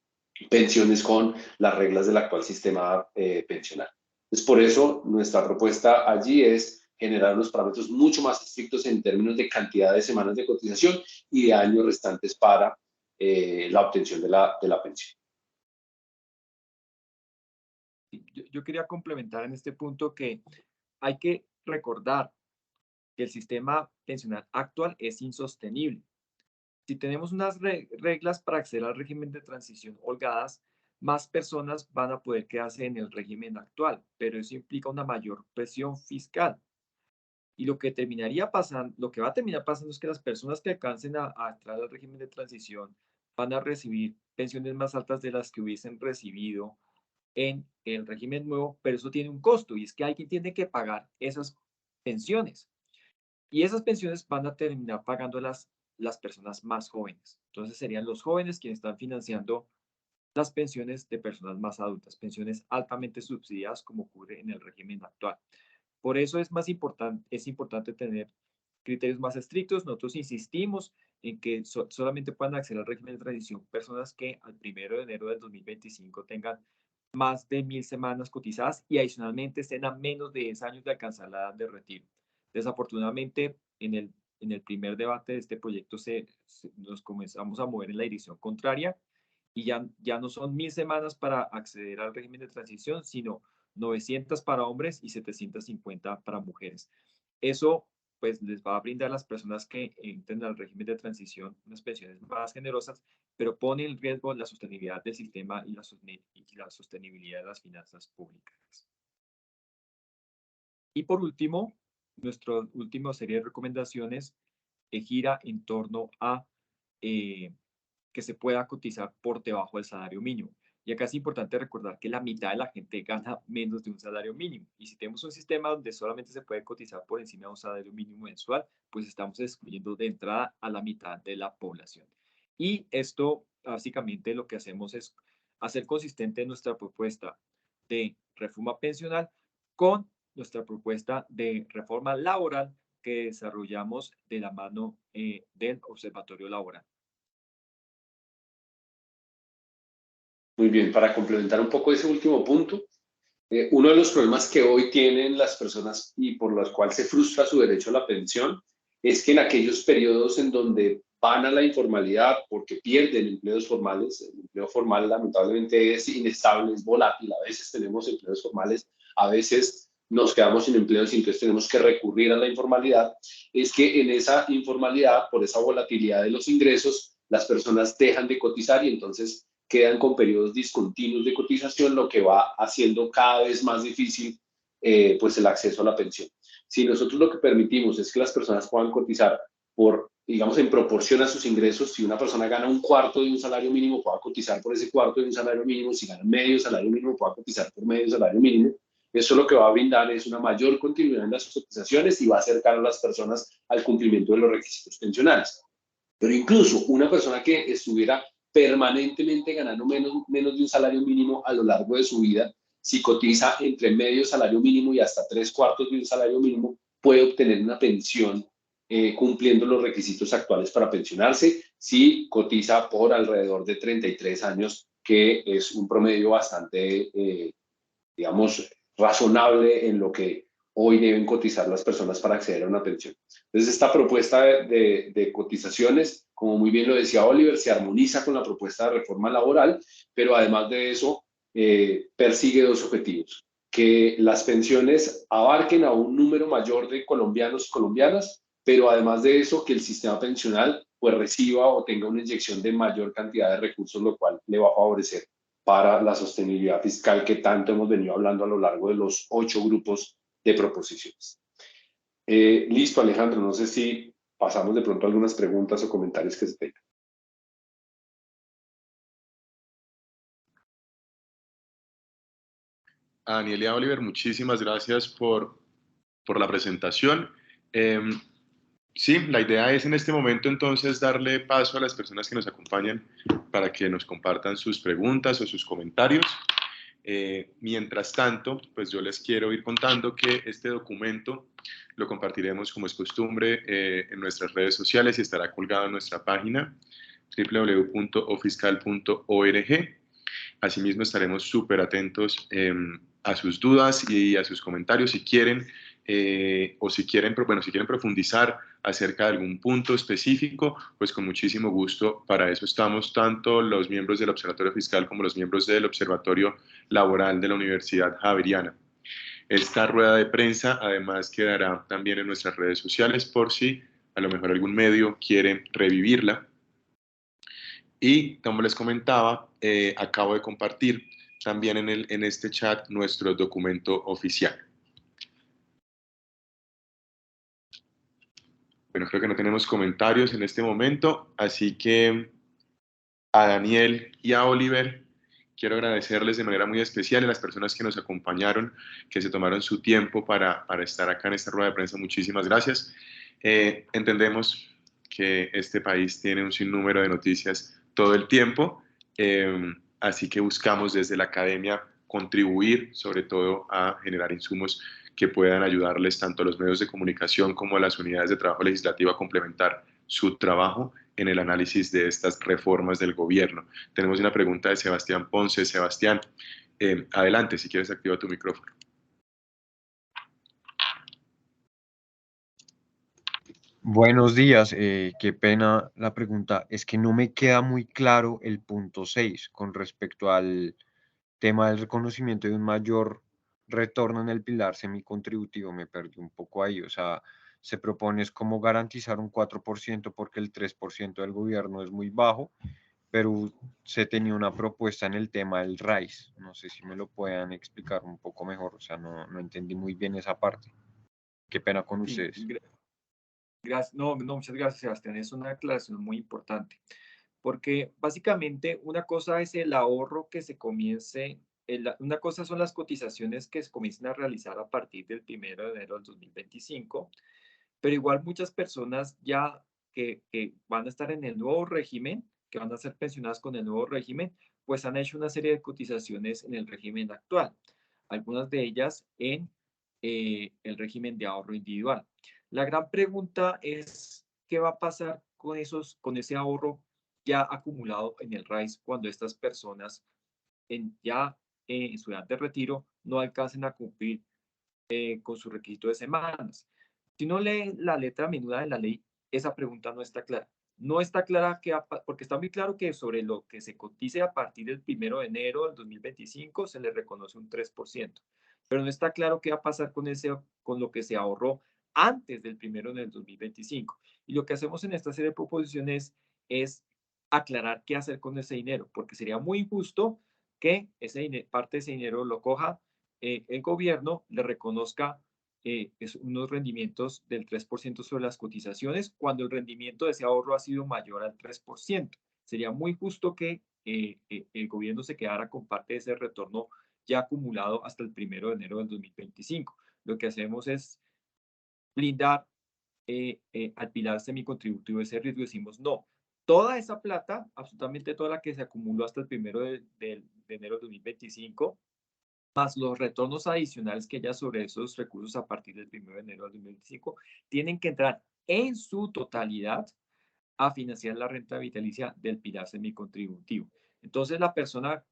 pensiones con las reglas del actual sistema pensional. Entonces, por eso nuestra propuesta allí es generar unos parámetros mucho más estrictos en términos de cantidad de semanas de cotización y de años restantes para la obtención de la pensión. Yo quería complementar en este punto que hay que recordar que el sistema pensional actual es insostenible. Si tenemos unas reglas para acceder al régimen de transición holgadas, más personas van a poder quedarse en el régimen actual, pero eso implica una mayor presión fiscal. Y lo que terminaría pasando, lo que va a terminar pasando es que las personas que alcancen a entrar al régimen de transición van a recibir pensiones más altas de las que hubiesen recibido en el régimen nuevo, pero eso tiene un costo y es que alguien tiene que pagar esas pensiones. Y esas pensiones van a terminar pagando las personas más jóvenes. Entonces serían los jóvenes quienes están financiando las pensiones de personas más adultas, pensiones altamente subsidiadas como ocurre en el régimen actual. Por eso es importante tener criterios más estrictos. Nosotros insistimos en que solamente puedan acceder al régimen de transición personas que al 1 de enero del 2025 tengan más de 1.000 semanas cotizadas y adicionalmente estén a menos de 10 años de alcanzar la edad de retiro. Desafortunadamente, en el primer debate de este proyecto nos comenzamos a mover en la dirección contraria y ya no son 1.000 semanas para acceder al régimen de transición, sino 900 para hombres y 750 para mujeres. Eso pues les va a brindar a las personas que entren al régimen de transición unas pensiones más generosas, pero pone en riesgo la sostenibilidad del sistema y la sostenibilidad de las finanzas públicas. Y por último, nuestra última serie de recomendaciones gira en torno a que se pueda cotizar por debajo del salario mínimo. Y acá es importante recordar que la mitad de la gente gana menos de un salario mínimo. Y si tenemos un sistema donde solamente se puede cotizar por encima de un salario mínimo mensual, pues estamos excluyendo de entrada a la mitad de la población. Y esto, básicamente, lo que hacemos es hacer consistente nuestra propuesta de reforma pensional con nuestra propuesta de reforma laboral que desarrollamos de la mano del Observatorio Laboral. Muy bien, para complementar un poco ese último punto, uno de los problemas que hoy tienen las personas y por los cuales se frustra su derecho a la pensión es que en aquellos periodos en donde van a la informalidad porque pierden empleos formales, el empleo formal lamentablemente es inestable, es volátil, a veces tenemos empleos formales, a veces nos quedamos sin empleos y entonces tenemos que recurrir a la informalidad, es que en esa informalidad, por esa volatilidad de los ingresos, las personas dejan de cotizar y entonces quedan con periodos discontinuos de cotización, lo que va haciendo cada vez más difícil pues el acceso a la pensión. Si nosotros lo que permitimos es que las personas puedan cotizar por, digamos, en proporción a sus ingresos, si una persona gana un cuarto de un salario mínimo, pueda cotizar por ese cuarto de un salario mínimo, si gana medio salario mínimo, pueda cotizar por medio salario mínimo. Eso lo que va a brindar es una mayor continuidad en las cotizaciones y va a acercar a las personas al cumplimiento de los requisitos pensionales. Pero incluso una persona que estuviera permanentemente ganando menos de un salario mínimo a lo largo de su vida, si cotiza entre medio salario mínimo y hasta 3/4 de un salario mínimo, puede obtener una pensión cumpliendo los requisitos actuales para pensionarse si cotiza por alrededor de 33 años, que es un promedio bastante, digamos, razonable en lo que hoy deben cotizar las personas para acceder a una pensión. Entonces, esta propuesta de cotizaciones, como muy bien lo decía Oliver, se armoniza con la propuesta de reforma laboral, pero además de eso, persigue dos objetivos: que las pensiones abarquen a un número mayor de colombianos y colombianas, pero además de eso, que el sistema pensional pues reciba o tenga una inyección de mayor cantidad de recursos, lo cual le va a favorecer para la sostenibilidad fiscal que tanto hemos venido hablando a lo largo de los 8 grupos de proposiciones. Listo, Alejandro, no sé si pasamos de pronto a algunas preguntas o comentarios que se tengan. A Daniel y a Oliver, muchísimas gracias por la presentación. Sí, la idea es en este momento entonces darle paso a las personas que nos acompañan para que nos compartan sus preguntas o sus comentarios. Mientras tanto, pues yo les quiero ir contando que este documento lo compartiremos, como es costumbre, en nuestras redes sociales y estará colgado en nuestra página www.ofiscal.org. Asimismo, estaremos súper atentos a sus dudas y a sus comentarios. Si quieren o si quieren, bueno, si quieren profundizar acerca de algún punto específico, pues con muchísimo gusto. Para eso estamos tanto los miembros del Observatorio Fiscal como los miembros del Observatorio Laboral de la Universidad Javeriana. Esta rueda de prensa además quedará también en nuestras redes sociales por si a lo mejor algún medio quiere revivirla. Y como les comentaba, acabo de compartir también en este chat nuestro documento oficial. Bueno, creo que no tenemos comentarios en este momento, así que a Daniel y a Oliver quiero agradecerles de manera muy especial a las personas que nos acompañaron, que se tomaron su tiempo para estar acá en esta rueda de prensa. Muchísimas gracias. Entendemos que este país tiene un sinnúmero de noticias todo el tiempo, así que buscamos desde la academia contribuir sobre todo a generar insumos que puedan ayudarles tanto a los medios de comunicación como a las unidades de trabajo legislativo a complementar su trabajo en el análisis de estas reformas del gobierno. Tenemos una pregunta de Sebastián Ponce. Sebastián, adelante, si quieres activa tu micrófono. Buenos días, qué pena la pregunta. Es que no me queda muy claro el punto 6 con respecto al tema del reconocimiento de un mayor retorno en el pilar semicontributivo. Me perdí un poco ahí. O sea, se propone es como garantizar un 4% porque el 3% del gobierno es muy bajo, pero se tenía una propuesta en el tema del RAIS. No sé si me lo puedan explicar un poco mejor. O sea, no entendí muy bien esa parte. Qué pena con Sí, ustedes. gracias. No, muchas gracias, Sebastián. Es una aclaración muy importante, porque básicamente una cosa es el ahorro que se comience, una cosa son las cotizaciones que se comiencen a realizar a partir del 1 de enero del 2025, pero igual muchas personas ya que van a estar en el nuevo régimen, que van a ser pensionadas con el nuevo régimen, pues han hecho una serie de cotizaciones en el régimen actual, algunas de ellas en el régimen de ahorro individual. La gran pregunta es, ¿qué va a pasar con ese ahorro ya acumulado en el RAIS cuando estas personas en su edad de retiro no alcancen a cumplir con su requisito de semanas? Si uno lee la letra menuda de la ley, esa pregunta no está clara. No está clara porque está muy claro que sobre lo que se cotice a partir del 1 de enero del 2025 se le reconoce un 3%, pero no está claro qué va a pasar con lo que se ahorró antes del 1 del 2025. Y lo que hacemos en esta serie de proposiciones es aclarar qué hacer con ese dinero, porque sería muy injusto que parte de ese dinero lo coja el gobierno, le reconozca unos rendimientos del 3% sobre las cotizaciones cuando el rendimiento de ese ahorro ha sido mayor al 3%. Sería muy justo que el gobierno se quedara con parte de ese retorno ya acumulado hasta el 1 de enero del 2025. Lo que hacemos es blindar al pilar semicontributivo ese riesgo. Decimos, no, toda esa plata, absolutamente toda la que se acumuló hasta el 1 de enero del 2025, más los retornos adicionales que haya sobre esos recursos a partir del 1 de enero del 2025, tienen que entrar en su totalidad a financiar la renta vitalicia del pilar semicontributivo. Entonces, la persona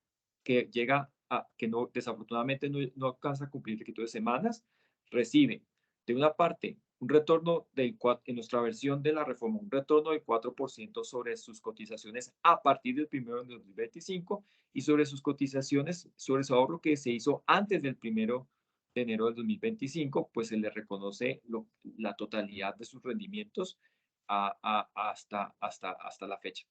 que llega que no, desafortunadamente no alcanza a cumplir el requisito de semanas, recibe de una parte un retorno en nuestra versión de la reforma, un retorno del 4% sobre sus cotizaciones a partir del 1 de enero del 2025 y sobre sus cotizaciones, sobre su ahorro que se hizo antes del 1 de enero del 2025, pues se le reconoce la totalidad de sus rendimientos hasta la fecha.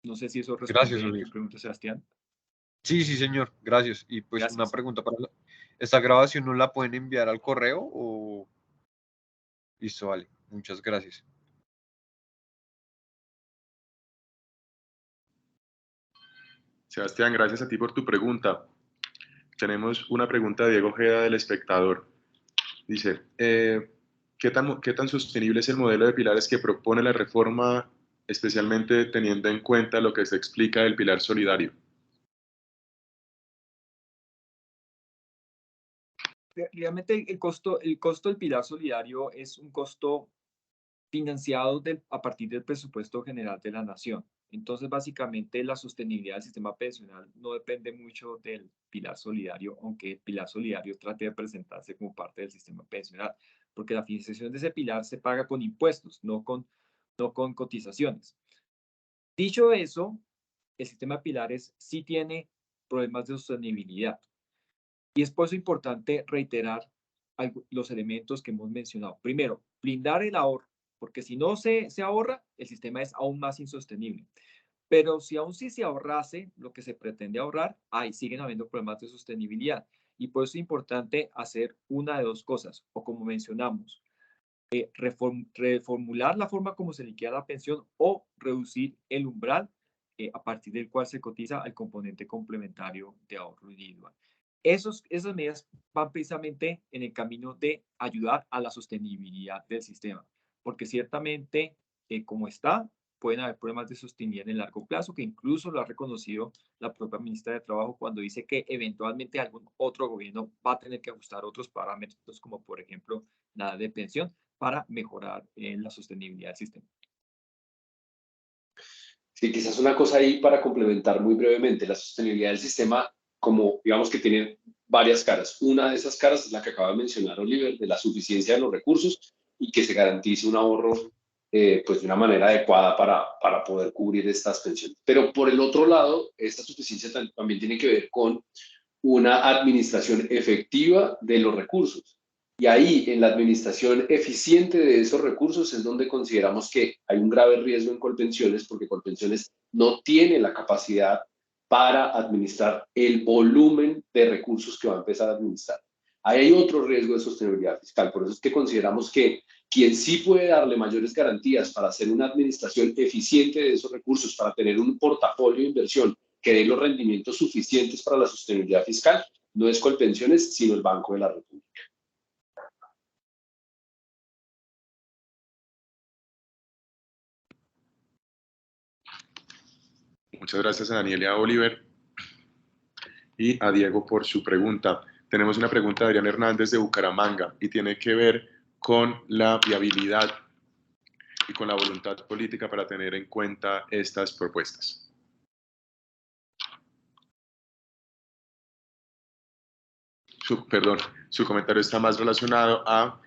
No sé si eso Gracias, responde a Oliver. tu pregunta, Sebastián. Sí, sí, señor. Gracias. Y pues una Gracias. pregunta para esta grabación, ¿no la pueden enviar al correo o...? Listo, vale. Muchas gracias. Sebastián, gracias a ti por tu pregunta. Tenemos una pregunta de Diego Ojeda del espectador. Dice, ¿qué tan sostenible es el modelo de pilares que propone la reforma, especialmente teniendo en cuenta lo que se explica del pilar solidario? Realmente el costo del pilar solidario es un costo financiado a partir del presupuesto general de la nación. Entonces, básicamente, la sostenibilidad del sistema pensional no depende mucho del pilar solidario, aunque el pilar solidario trate de presentarse como parte del sistema pensional, porque la financiación de ese pilar se paga con impuestos, no con cotizaciones. Dicho eso, el sistema de pilares sí tiene problemas de sostenibilidad. Y es por eso importante reiterar los elementos que hemos mencionado. Primero, blindar el ahorro, porque si no se ahorra, el sistema es aún más insostenible. Pero si aún sí se ahorrase lo que se pretende ahorrar, ahí siguen habiendo problemas de sostenibilidad. Y por eso es importante hacer una de dos cosas, o como mencionamos, reformular la forma como se liquida la pensión o reducir el umbral a partir del cual se cotiza al componente complementario de ahorro individual. Esas medidas van precisamente en el camino de ayudar a la sostenibilidad del sistema, porque ciertamente, como está, pueden haber problemas de sostenibilidad en el largo plazo, que incluso lo ha reconocido la propia ministra de Trabajo cuando dice que eventualmente algún otro gobierno va a tener que ajustar otros parámetros, como por ejemplo la edad de pensión, para mejorar la sostenibilidad del sistema. Sí, quizás una cosa ahí para complementar muy brevemente, la sostenibilidad del sistema, como digamos que tiene varias caras. Una de esas caras es la que acaba de mencionar Oliver, de la suficiencia de los recursos y que se garantice un ahorro pues de una manera adecuada para poder cubrir estas pensiones. Pero por el otro lado, esta suficiencia también tiene que ver con una administración efectiva de los recursos. Y ahí, en la administración eficiente de esos recursos, es donde consideramos que hay un grave riesgo en Colpensiones, porque Colpensiones no tiene la capacidad para administrar el volumen de recursos que va a empezar a administrar. Ahí hay otro riesgo de sostenibilidad fiscal. Por eso es que consideramos que quien sí puede darle mayores garantías para hacer una administración eficiente de esos recursos, para tener un portafolio de inversión que dé los rendimientos suficientes para la sostenibilidad fiscal, no es Colpensiones, sino el Banco de la República. Muchas gracias a Daniel y a Oliver y a Diego por su pregunta. Tenemos una pregunta de Adrián Hernández de Bucaramanga y tiene que ver con la viabilidad y con la voluntad política para tener en cuenta estas propuestas. Su comentario está más relacionado a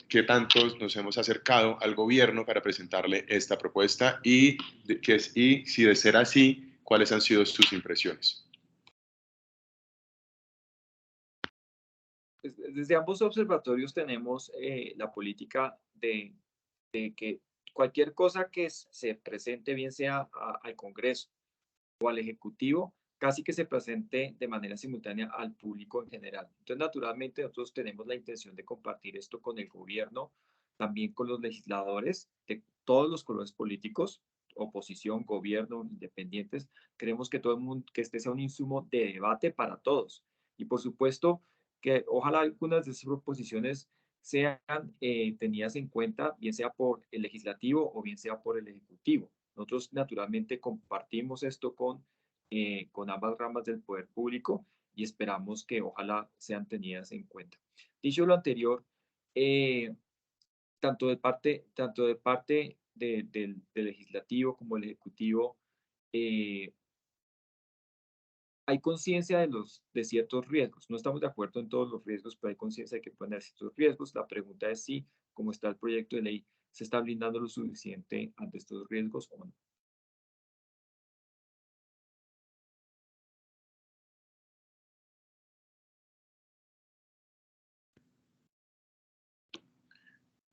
qué tanto nos hemos acercado al gobierno para presentarle esta propuesta y si de ser así, cuáles han sido sus impresiones. Desde ambos observatorios tenemos la política de que cualquier cosa que se presente, bien sea al Congreso o al Ejecutivo, casi que se presente de manera simultánea al público en general. Entonces, naturalmente, nosotros tenemos la intención de compartir esto con el gobierno, también con los legisladores de todos los colores políticos, oposición, gobierno, independientes. Queremos que todo el mundo, que este sea un insumo de debate para todos. Y por supuesto, que ojalá algunas de esas proposiciones sean tenidas en cuenta, bien sea por el legislativo o bien sea por el ejecutivo. Nosotros naturalmente compartimos esto con ambas ramas del poder público y esperamos que ojalá sean tenidas en cuenta. Dicho lo anterior, tanto de parte del legislativo como el ejecutivo, hay conciencia de ciertos riesgos. No estamos de acuerdo en todos los riesgos, pero hay conciencia de que pueden haber ciertos riesgos. La pregunta es si, como está el proyecto de ley, se está blindando lo suficiente ante estos riesgos o no.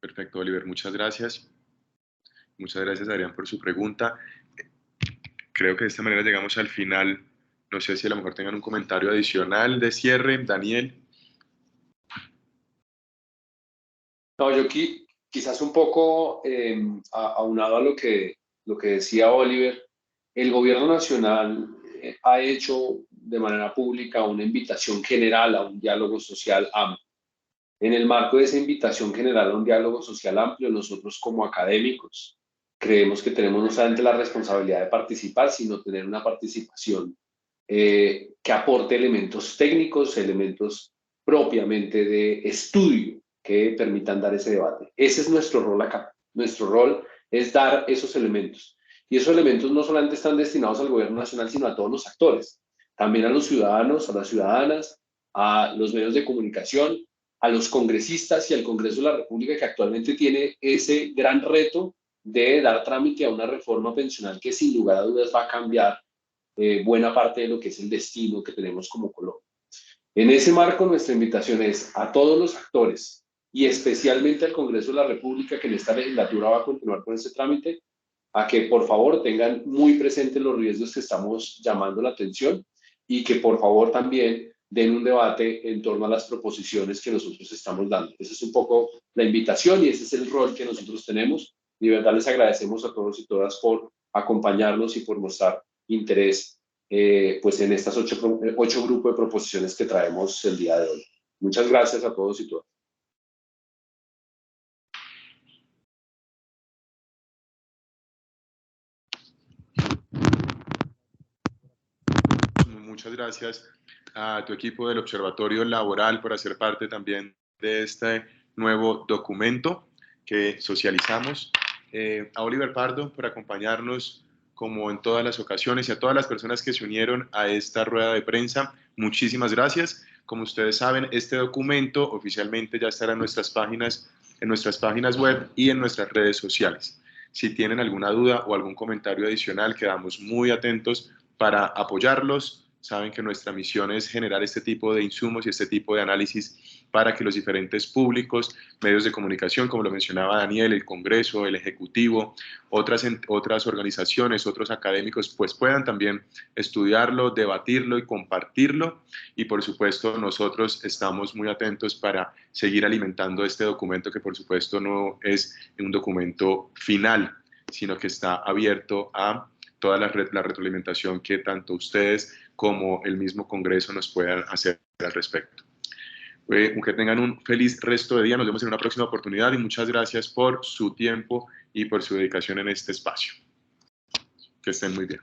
Perfecto, Oliver, muchas gracias. Muchas gracias, Adrián, por su pregunta. Creo que de esta manera llegamos al final. No sé si a lo mejor tengan un comentario adicional de cierre. Daniel. No, yo quizás un poco aunado a lo que decía Oliver, el gobierno nacional ha hecho de manera pública una invitación general a un diálogo social amplio. En el marco de esa invitación general a un diálogo social amplio, nosotros como académicos creemos que tenemos no solamente la responsabilidad de participar, sino tener una participación que aporte elementos técnicos, elementos propiamente de estudio que permitan dar ese debate. Ese es nuestro rol acá. Nuestro rol es dar esos elementos. Y esos elementos no solamente están destinados al gobierno nacional, sino a todos los actores, también a los ciudadanos, a las ciudadanas, a los medios de comunicación, a los congresistas y al Congreso de la República, que actualmente tiene ese gran reto de dar trámite a una reforma pensional que sin lugar a dudas va a cambiar buena parte de lo que es el destino que tenemos como Colombia. En ese marco, nuestra invitación es a todos los actores y especialmente al Congreso de la República, que en esta legislatura va a continuar con ese trámite, a que por favor tengan muy presentes los riesgos que estamos llamando la atención y que por favor también den un debate en torno a las proposiciones que nosotros estamos dando. Esa es un poco la invitación y ese es el rol que nosotros tenemos. Y de verdad les agradecemos a todos y todas por acompañarnos y por mostrar interés pues en estas 8 grupos de proposiciones que traemos el día de hoy. Muchas gracias a todos y todas. Muchas gracias a tu equipo del Observatorio Laboral por hacer parte también de este nuevo documento que socializamos. A Oliver Pardo por acompañarnos como en todas las ocasiones y a todas las personas que se unieron a esta rueda de prensa. Muchísimas gracias. Como ustedes saben, este documento oficialmente ya estará en nuestras páginas web y en nuestras redes sociales. Si tienen alguna duda o algún comentario adicional, quedamos muy atentos para apoyarlos. Saben que nuestra misión es generar este tipo de insumos y este tipo de análisis para que los diferentes públicos, medios de comunicación, como lo mencionaba Daniel, el Congreso, el Ejecutivo, otras organizaciones, otros académicos, pues puedan también estudiarlo, debatirlo y compartirlo. Y por supuesto, nosotros estamos muy atentos para seguir alimentando este documento, que por supuesto no es un documento final, sino que está abierto a toda la retroalimentación que tanto ustedes como el mismo Congreso nos puedan hacer al respecto. Que tengan un feliz resto de día, nos vemos en una próxima oportunidad y muchas gracias por su tiempo y por su dedicación en este espacio. Que estén muy bien.